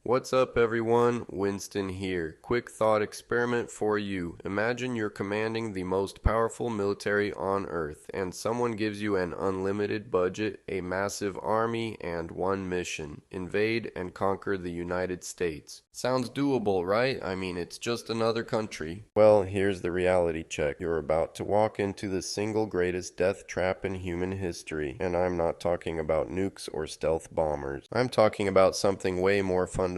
What's up, everyone? Winston here. Quick thought experiment for you. Imagine you're commanding the most powerful military on Earth, and someone gives you an unlimited budget, a massive army, and one mission: invade and conquer the United States. Sounds doable, right? I mean, it's just another country. Well, here's the reality check. You're about to walk into the single greatest death trap in human history, and I'm not talking about nukes or stealth bombers. I'm talking about something way more fundamental: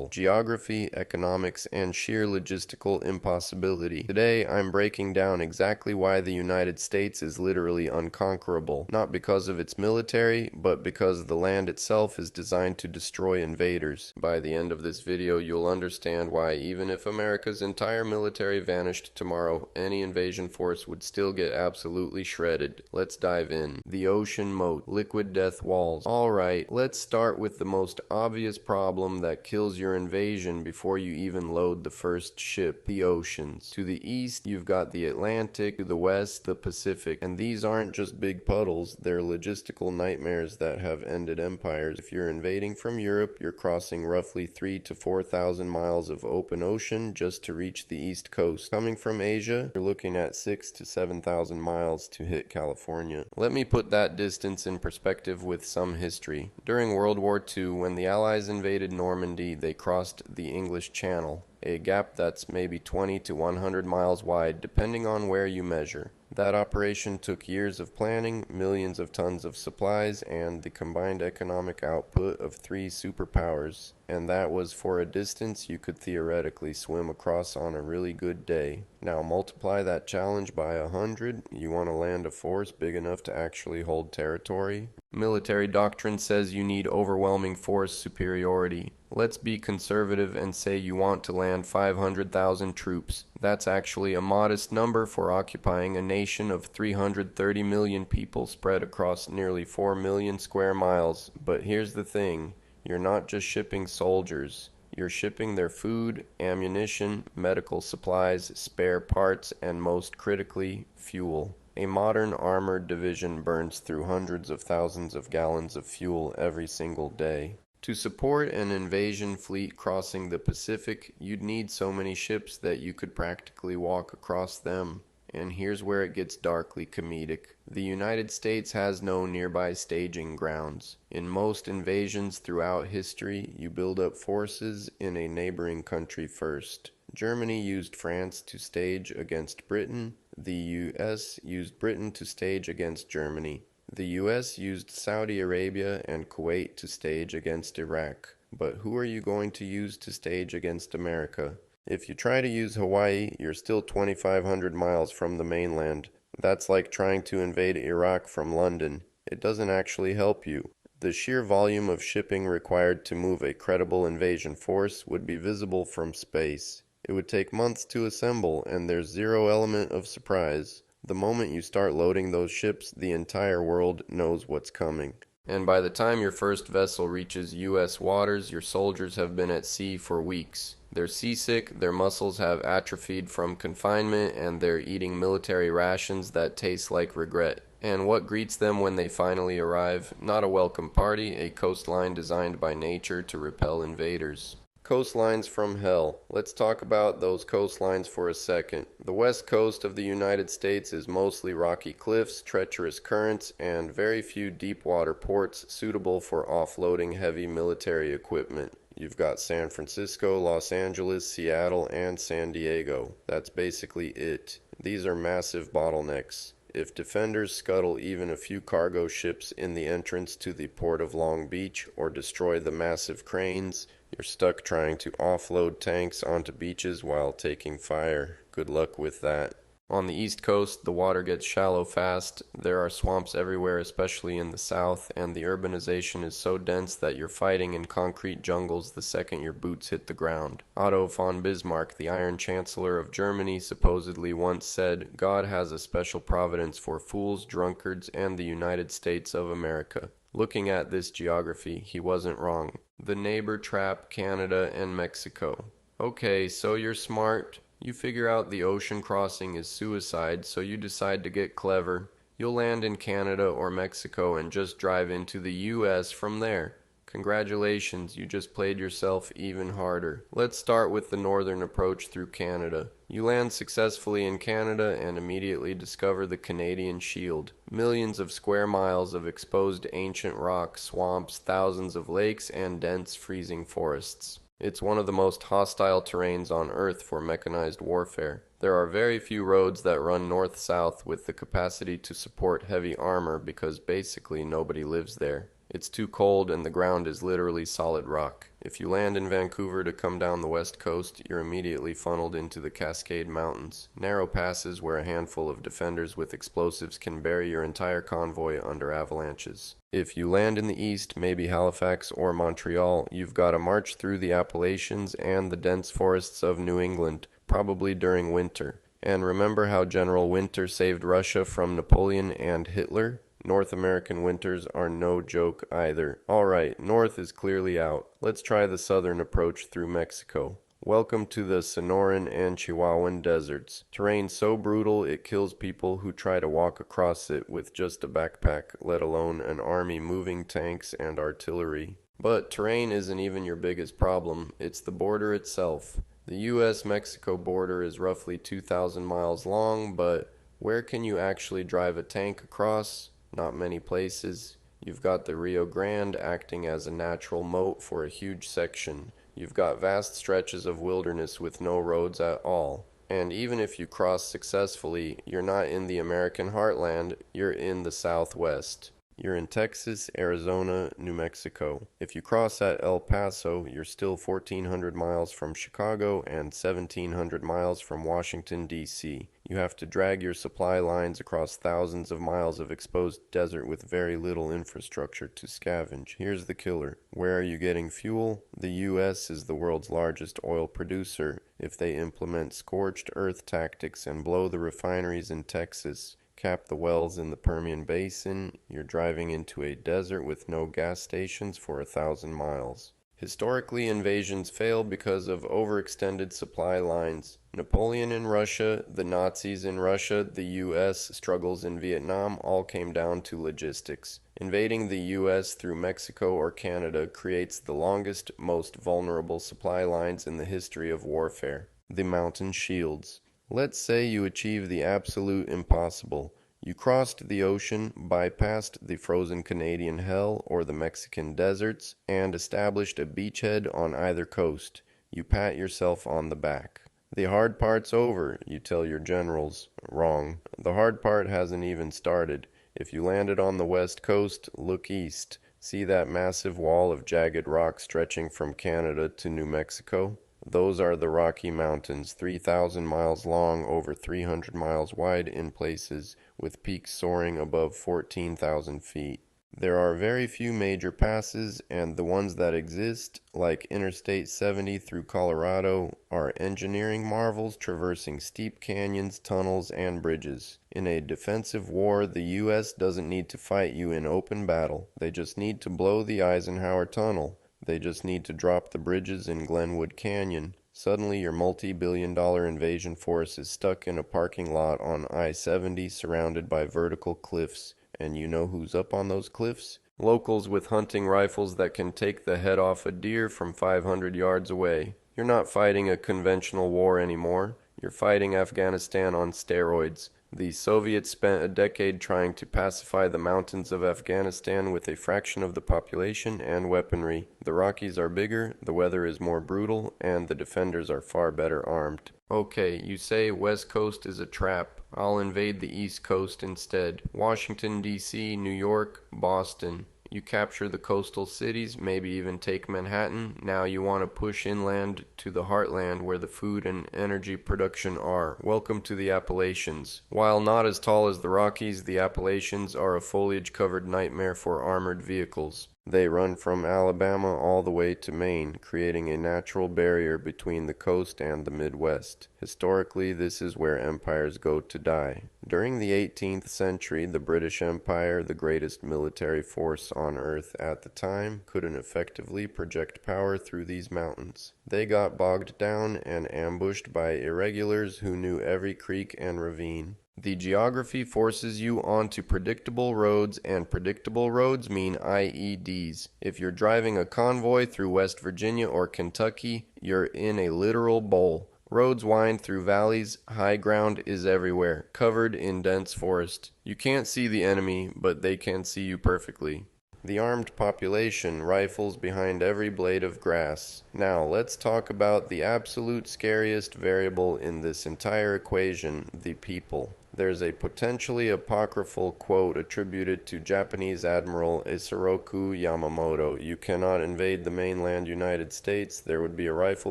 geography, economics, and sheer logistical impossibility. Today, I'm breaking down exactly why the United States is literally unconquerable, not because of its military, but because the land itself is designed to destroy invaders. By the end of this video, you'll understand why even if America's entire military vanished tomorrow, any invasion force would still get absolutely shredded. Let's dive in. The ocean moat, liquid death walls. Alright, let's start with the most obvious problem that kills your invasion before you even load the first ship: the oceans. To the east, you've got the Atlantic; to the west, the Pacific. And these aren't just big puddles, they're logistical nightmares that have ended empires. If you're invading from Europe, you're crossing roughly 3,000 to 4,000 miles of open ocean just to reach the east coast. Coming from Asia, you're looking at 6,000 to 7,000 miles to hit California. Let me put that distance in perspective with some history. During World War II, when the Allies invaded Normandy, they crossed the English Channel, a gap that's maybe 20 to 100 miles wide depending on where you measure. That operation took years of planning, millions of tons of supplies, and the combined economic output of three superpowers. And that was for a distance you could theoretically swim across on a really good day. Now multiply that challenge by 100. You want to land a force big enough to actually hold territory? Military doctrine says you need overwhelming force superiority. Let's be conservative and say you want to land 500,000 troops. That's actually a modest number for occupying a nation of 330 million people spread across nearly 4 million square miles. But here's the thing. You're not just shipping soldiers. You're shipping their food, ammunition, medical supplies, spare parts, and most critically, fuel. A modern armored division burns through hundreds of thousands of gallons of fuel every single day. To support an invasion fleet crossing the Pacific, you'd need so many ships that you could practically walk across them. And here's where it gets darkly comedic. The United States has no nearby staging grounds. In most invasions throughout history, you build up forces in a neighboring country first. Germany used France to stage against Britain. The US used Britain to stage against Germany. The US used Saudi Arabia and Kuwait to stage against Iraq. But who are you going to use to stage against America? If you try to use Hawaii, you're still 2,500 miles from the mainland. That's like trying to invade Iraq from London. It doesn't actually help you. The sheer volume of shipping required to move a credible invasion force would be visible from space. It would take months to assemble, and there's zero element of surprise. The moment you start loading those ships, the entire world knows what's coming. And by the time your first vessel reaches U.S. waters, your soldiers have been at sea for weeks. They're seasick, their muscles have atrophied from confinement, and they're eating military rations that taste like regret. And what greets them when they finally arrive? Not a welcome party, a coastline designed by nature to repel invaders. Coastlines from hell. Let's talk about those coastlines for a second. The west coast of the United States is mostly rocky cliffs, treacherous currents, and very few deep water ports suitable for offloading heavy military equipment. You've got San Francisco, Los Angeles, Seattle, and San Diego. That's basically it. These are massive bottlenecks. If defenders scuttle even a few cargo ships in the entrance to the port of Long Beach or destroy the massive cranes, you're stuck trying to offload tanks onto beaches while taking fire. Good luck with that. On the East Coast, the water gets shallow fast. There are swamps everywhere, especially in the south, and the urbanization is so dense that you're fighting in concrete jungles the second your boots hit the ground. Otto von Bismarck, the Iron Chancellor of Germany, supposedly once said, "God has a special providence for fools, drunkards, and the United States of America." Looking at this geography, he wasn't wrong. The neighbor trap: Canada and Mexico. Okay, so you're smart. You figure out the ocean crossing is suicide, so you decide to get clever. You'll land in Canada or Mexico and just drive into the US from there. Congratulations, you just played yourself even harder. Let's start with the northern approach through Canada. You land successfully in Canada and immediately discover the Canadian Shield. Millions of square miles of exposed ancient rock, swamps, thousands of lakes, and dense freezing forests. It's one of the most hostile terrains on Earth for mechanized warfare. There are very few roads that run north-south with the capacity to support heavy armor because basically nobody lives there. It's too cold and the ground is literally solid rock. If you land in Vancouver to come down the west coast, you're immediately funneled into the Cascade Mountains, narrow passes where a handful of defenders with explosives can bury your entire convoy under avalanches. If you land in the east, maybe Halifax or Montreal, you've got to march through the Appalachians and the dense forests of New England, probably during winter. And remember how General Winter saved Russia from Napoleon and Hitler? North American winters are no joke either. Alright, north is clearly out. Let's try the southern approach through Mexico. Welcome to the Sonoran and Chihuahuan deserts. Terrain so brutal it kills people who try to walk across it with just a backpack, let alone an army moving tanks and artillery. But terrain isn't even your biggest problem, it's the border itself. The US-Mexico border is roughly 2,000 miles long, but where can you actually drive a tank across? Not many places. You've got the Rio Grande acting as a natural moat for a huge section. You've got vast stretches of wilderness with no roads at all. And even if you cross successfully, you're not in the American heartland, you're in the Southwest. You're in Texas, Arizona, New Mexico. If you cross at El Paso, you're still 1,400 miles from Chicago and 1,700 miles from Washington, D.C. You have to drag your supply lines across thousands of miles of exposed desert with very little infrastructure to scavenge. Here's the killer. Where are you getting fuel? The U.S. is the world's largest oil producer. If they implement scorched earth tactics and blow the refineries in Texas, cap the wells in the Permian Basin, you're driving into a desert with no gas stations for 1,000 miles. Historically, invasions fail because of overextended supply lines. Napoleon in Russia, the Nazis in Russia, the US struggles in Vietnam all came down to logistics. Invading the US through Mexico or Canada creates the longest, most vulnerable supply lines in the history of warfare. The mountain shields. Let's say you achieve the absolute impossible. You crossed the ocean, bypassed the frozen Canadian hell or the Mexican deserts, and established a beachhead on either coast. You pat yourself on the back. The hard part's over, you tell your generals. Wrong. The hard part hasn't even started. If you landed on the west coast, look east. See that massive wall of jagged rock stretching from Canada to New Mexico? Those are the Rocky Mountains, 3,000 miles long, over 300 miles wide in places, with peaks soaring above 14,000 feet. There are very few major passes, and the ones that exist, like Interstate 70 through Colorado, are engineering marvels traversing steep canyons, tunnels, and bridges. In a defensive war, the U.S. doesn't need to fight you in open battle. They just need to blow the Eisenhower Tunnel. They just need to drop the bridges in Glenwood Canyon. Suddenly your multi-billion-dollar invasion force is stuck in a parking lot on I-70 surrounded by vertical cliffs. And you know who's up on those cliffs? Locals with hunting rifles that can take the head off a deer from 500 yards away. You're not fighting a conventional war anymore. You're fighting Afghanistan on steroids. The Soviets spent a decade trying to pacify the mountains of Afghanistan with a fraction of the population and weaponry. The Rockies are bigger, the weather is more brutal, and the defenders are far better armed. Okay, you say West Coast is a trap. I'll invade the East Coast instead. Washington, D.C., New York, Boston. You capture the coastal cities, maybe even take Manhattan. Now you want to push inland to the heartland where the food and energy production are. Welcome to the Appalachians. While not as tall as the Rockies, the Appalachians are a foliage-covered nightmare for armored vehicles. They run from Alabama all the way to Maine, creating a natural barrier between the coast and the Midwest. Historically, this is where empires go to die. During the 18th century, the British Empire, the greatest military force on Earth at the time, couldn't effectively project power through these mountains. They got bogged down and ambushed by irregulars who knew every creek and ravine. The geography forces you onto predictable roads, and predictable roads mean IEDs. If you're driving a convoy through West Virginia or Kentucky, you're in a literal bowl. Roads wind through valleys, high ground is everywhere, covered in dense forest. You can't see the enemy, but they can see you perfectly. The armed population, rifles behind every blade of grass. Now, let's talk about the absolute scariest variable in this entire equation, the people. There's a potentially apocryphal quote attributed to Japanese Admiral Isoroku Yamamoto. You cannot invade the mainland United States. There would be a rifle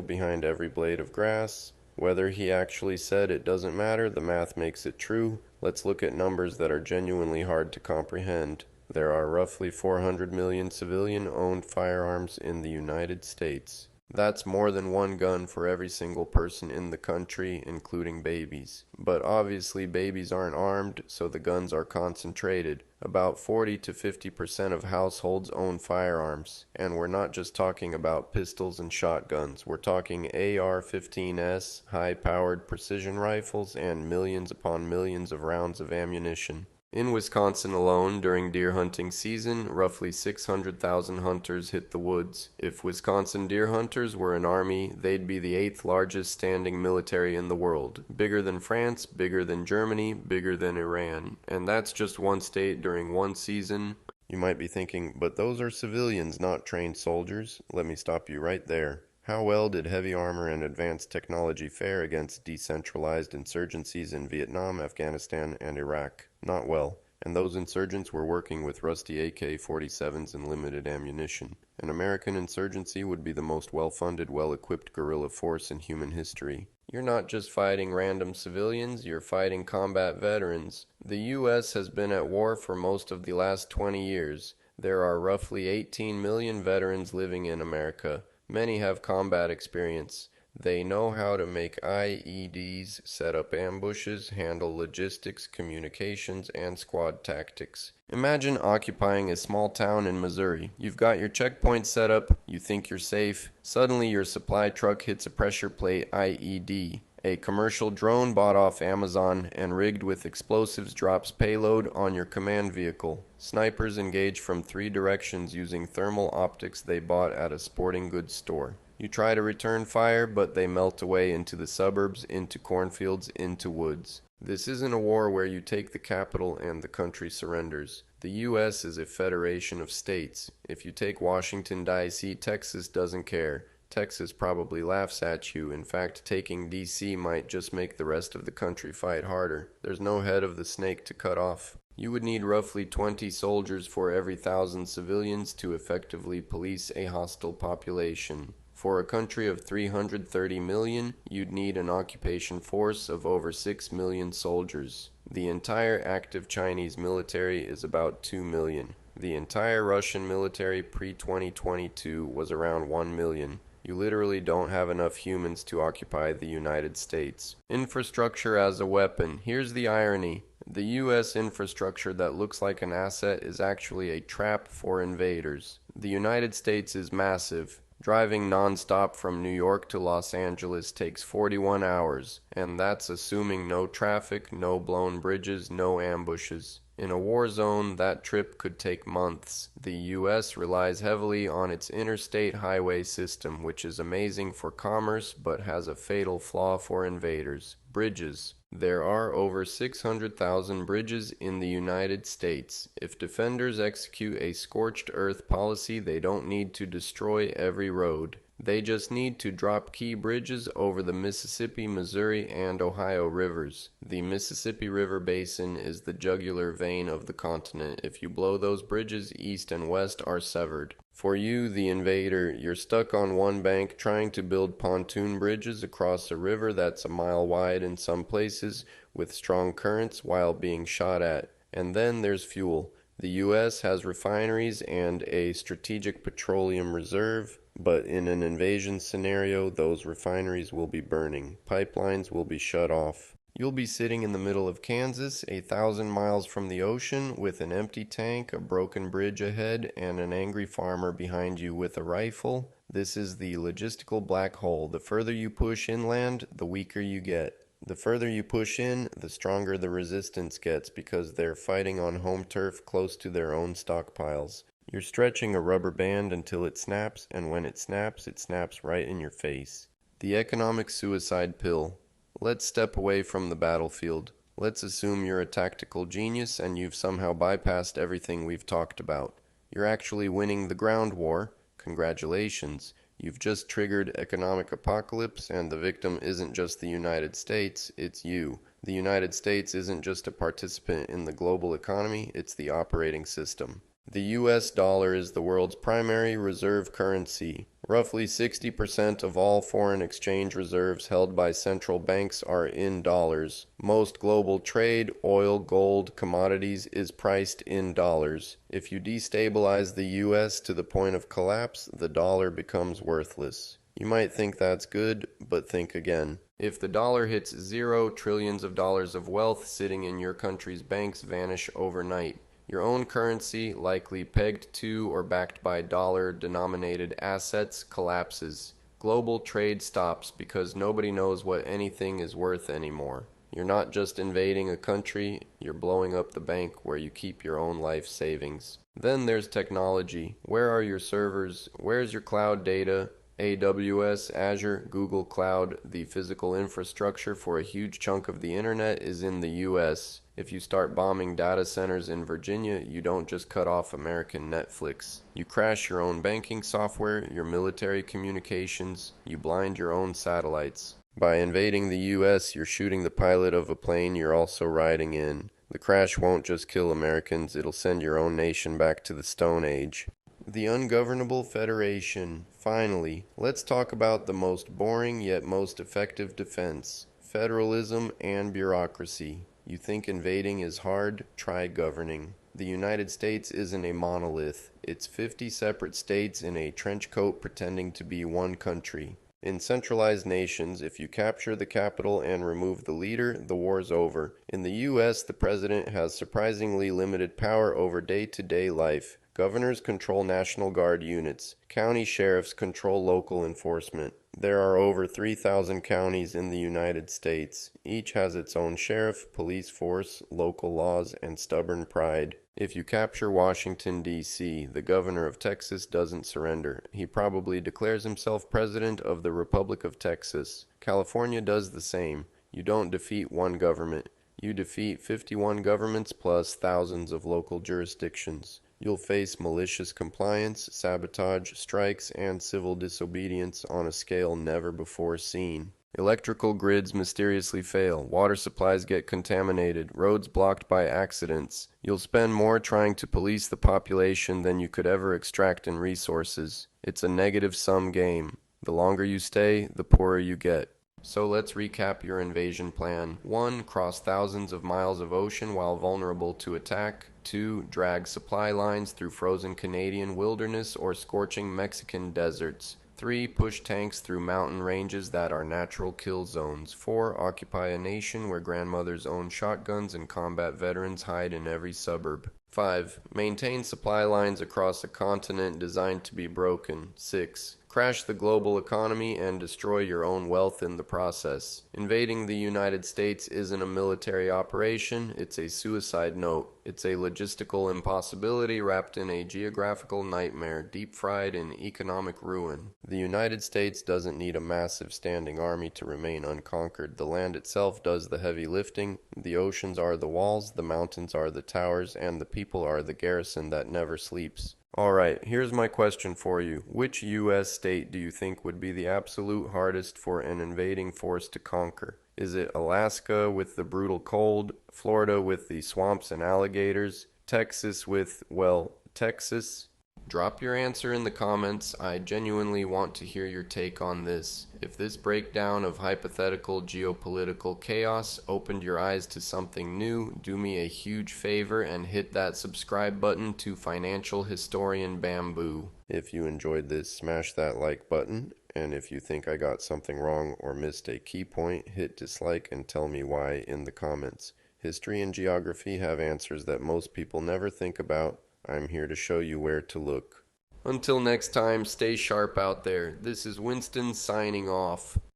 behind every blade of grass. Whether he actually said it doesn't matter, the math makes it true. Let's look at numbers that are genuinely hard to comprehend. There are roughly 400 million civilian-owned firearms in the United States. That's more than one gun for every single person in the country, including babies. But obviously babies aren't armed, so the guns are concentrated. About 40 to 50% of households own firearms. And we're not just talking about pistols and shotguns. We're talking AR-15S, high-powered precision rifles, and millions upon millions of rounds of ammunition. In Wisconsin alone, during deer hunting season, roughly 600,000 hunters hit the woods. If Wisconsin deer hunters were an army, they'd be the 8th largest standing military in the world. Bigger than France, bigger than Germany, bigger than Iran. And that's just one state during one season. You might be thinking, but those are civilians, not trained soldiers. Let me stop you right there. How well did heavy armor and advanced technology fare against decentralized insurgencies in Vietnam, Afghanistan, and Iraq? Not well, and those insurgents were working with rusty AK-47s and limited ammunition. An American insurgency would be the most well-funded, well-equipped guerrilla force in human history. You're not just fighting random civilians, you're fighting combat veterans. The U.S. has been at war for most of the last 20 years. There are roughly 18 million veterans living in America. Many have combat experience. They know how to make IEDs, set up ambushes, handle logistics, communications, and squad tactics. Imagine occupying a small town in Missouri. You've got your checkpoint set up, you think you're safe. Suddenly your supply truck hits a pressure plate IED. A commercial drone bought off Amazon and rigged with explosives drops payload on your command vehicle. Snipers engage from 3 directions using thermal optics they bought at a sporting goods store. You try to return fire, but they melt away into the suburbs, into cornfields, into woods. This isn't a war where you take the capital and the country surrenders. The U.S. is a federation of states. If you take Washington, D.C., Texas doesn't care. Texas probably laughs at you. In fact, taking D.C. might just make the rest of the country fight harder. There's no head of the snake to cut off. You would need roughly 20 soldiers for every 1,000 civilians to effectively police a hostile population. For a country of 330 million, you'd need an occupation force of over 6 million soldiers. The entire active Chinese military is about 2 million. The entire Russian military pre-2022 was around 1 million. You literally don't have enough humans to occupy the United States. Infrastructure as a weapon. Here's the irony. The U.S. infrastructure that looks like an asset is actually a trap for invaders. The United States is massive. Driving non-stop from New York to Los Angeles takes 41 hours, and that's assuming no traffic, no blown bridges, no ambushes. In a war zone, that trip could take months. The U.S. relies heavily on its interstate highway system, which is amazing for commerce but has a fatal flaw for invaders. Bridges. There are over 600,000 bridges in the United States. If defenders execute a scorched earth policy, they don't need to destroy every road. They just need to drop key bridges over the Mississippi, Missouri, and Ohio rivers. The Mississippi River Basin is the jugular vein of the continent. If you blow those bridges, east and west are severed. For you, the invader, you're stuck on one bank trying to build pontoon bridges across a river that's a mile wide in some places with strong currents while being shot at. And then there's fuel. The U.S. has refineries and a strategic petroleum reserve, but in an invasion scenario, those refineries will be burning. Pipelines will be shut off. You'll be sitting in the middle of Kansas, 1,000 miles from the ocean, with an empty tank, a broken bridge ahead, and an angry farmer behind you with a rifle. This is the logistical black hole. The further you push inland, the weaker you get. The further you push in, the stronger the resistance gets because they're fighting on home turf close to their own stockpiles. You're stretching a rubber band until it snaps, and when it snaps right in your face. The economic suicide pill. Let's step away from the battlefield. Let's assume you're a tactical genius and you've somehow bypassed everything we've talked about. You're actually winning the ground war. Congratulations. You've just triggered economic apocalypse, and the victim isn't just the United States, it's you. The United States isn't just a participant in the global economy, it's the operating system. The US dollar is the world's primary reserve currency. Roughly 60% of all foreign exchange reserves held by central banks are in dollars. Most global trade, oil, gold, commodities, is priced in dollars. If you destabilize the US to the point of collapse, the dollar becomes worthless. You might think that's good, but think again. If the dollar hits zero, trillions of dollars of wealth sitting in your country's banks vanish overnight. Your own currency, likely pegged to or backed by dollar-denominated assets, collapses. Global trade stops because nobody knows what anything is worth anymore. You're not just invading a country, you're blowing up the bank where you keep your own life savings. Then there's technology. Where are your servers? Where's your cloud data? AWS, Azure, Google Cloud, the physical infrastructure for a huge chunk of the internet is in the US. If you start bombing data centers in Virginia, you don't just cut off American Netflix. You crash your own banking software, your military communications, you blind your own satellites. By invading the US, you're shooting the pilot of a plane you're also riding in. The crash won't just kill Americans, it'll send your own nation back to the Stone Age. The ungovernable federation. Finally, let's talk about the most boring yet most effective defense: federalism and bureaucracy. You think invading is hard? Try governing. The United States isn't a monolith. It's 50 separate states in a trench coat pretending to be one country. In centralized nations, if you capture the capital and remove the leader, the war's over. In the US, the president has surprisingly limited power over day-to-day life. Governors control National Guard units. County sheriffs control local enforcement. There are over 3,000 counties in the United States. Each has its own sheriff, police force, local laws, and stubborn pride. If you capture Washington, D.C., the governor of Texas doesn't surrender. He probably declares himself president of the Republic of Texas. California does the same. You don't defeat one government. You defeat 51 governments plus thousands of local jurisdictions. You'll face malicious compliance, sabotage, strikes, and civil disobedience on a scale never before seen. Electrical grids mysteriously fail, water supplies get contaminated, roads blocked by accidents. You'll spend more trying to police the population than you could ever extract in resources. It's a negative-sum game. The longer you stay, the poorer you get. So let's recap your invasion plan. 1. Cross thousands of miles of ocean while vulnerable to attack. 2. Drag supply lines through frozen Canadian wilderness or scorching Mexican deserts. 3. Push tanks through mountain ranges that are natural kill zones. 4. Occupy a nation where grandmothers own shotguns and combat veterans hide in every suburb. 5. Maintain supply lines across a continent designed to be broken. 6. Crash the global economy and destroy your own wealth in the process. Invading the United States isn't a military operation, it's a suicide note. It's a logistical impossibility wrapped in a geographical nightmare, deep-fried in economic ruin. The United States doesn't need a massive standing army to remain unconquered. The land itself does the heavy lifting. The oceans are the walls, the mountains are the towers, and the people are the garrison that never sleeps. Alright, here's my question for you. Which U.S. state do you think would be the absolute hardest for an invading force to conquer? Is it Alaska with the brutal cold, Florida with the swamps and alligators, Texas with, well, Texas? Drop your answer in the comments. I genuinely want to hear your take on this. If this breakdown of hypothetical geopolitical chaos opened your eyes to something new, do me a huge favor and hit that subscribe button to Financial Historian Bamboo. If you enjoyed this, smash that like button. And if you think I got something wrong or missed a key point, hit dislike and tell me why in the comments. History and geography have answers that most people never think about. I'm here to show you where to look. Until next time, stay sharp out there. This is Winston signing off.